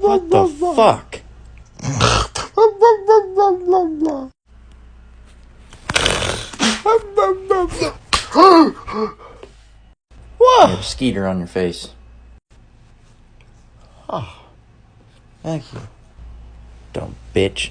What the fuck? What? You have a skeeter on your face. Oh, thank you. Dumb bitch.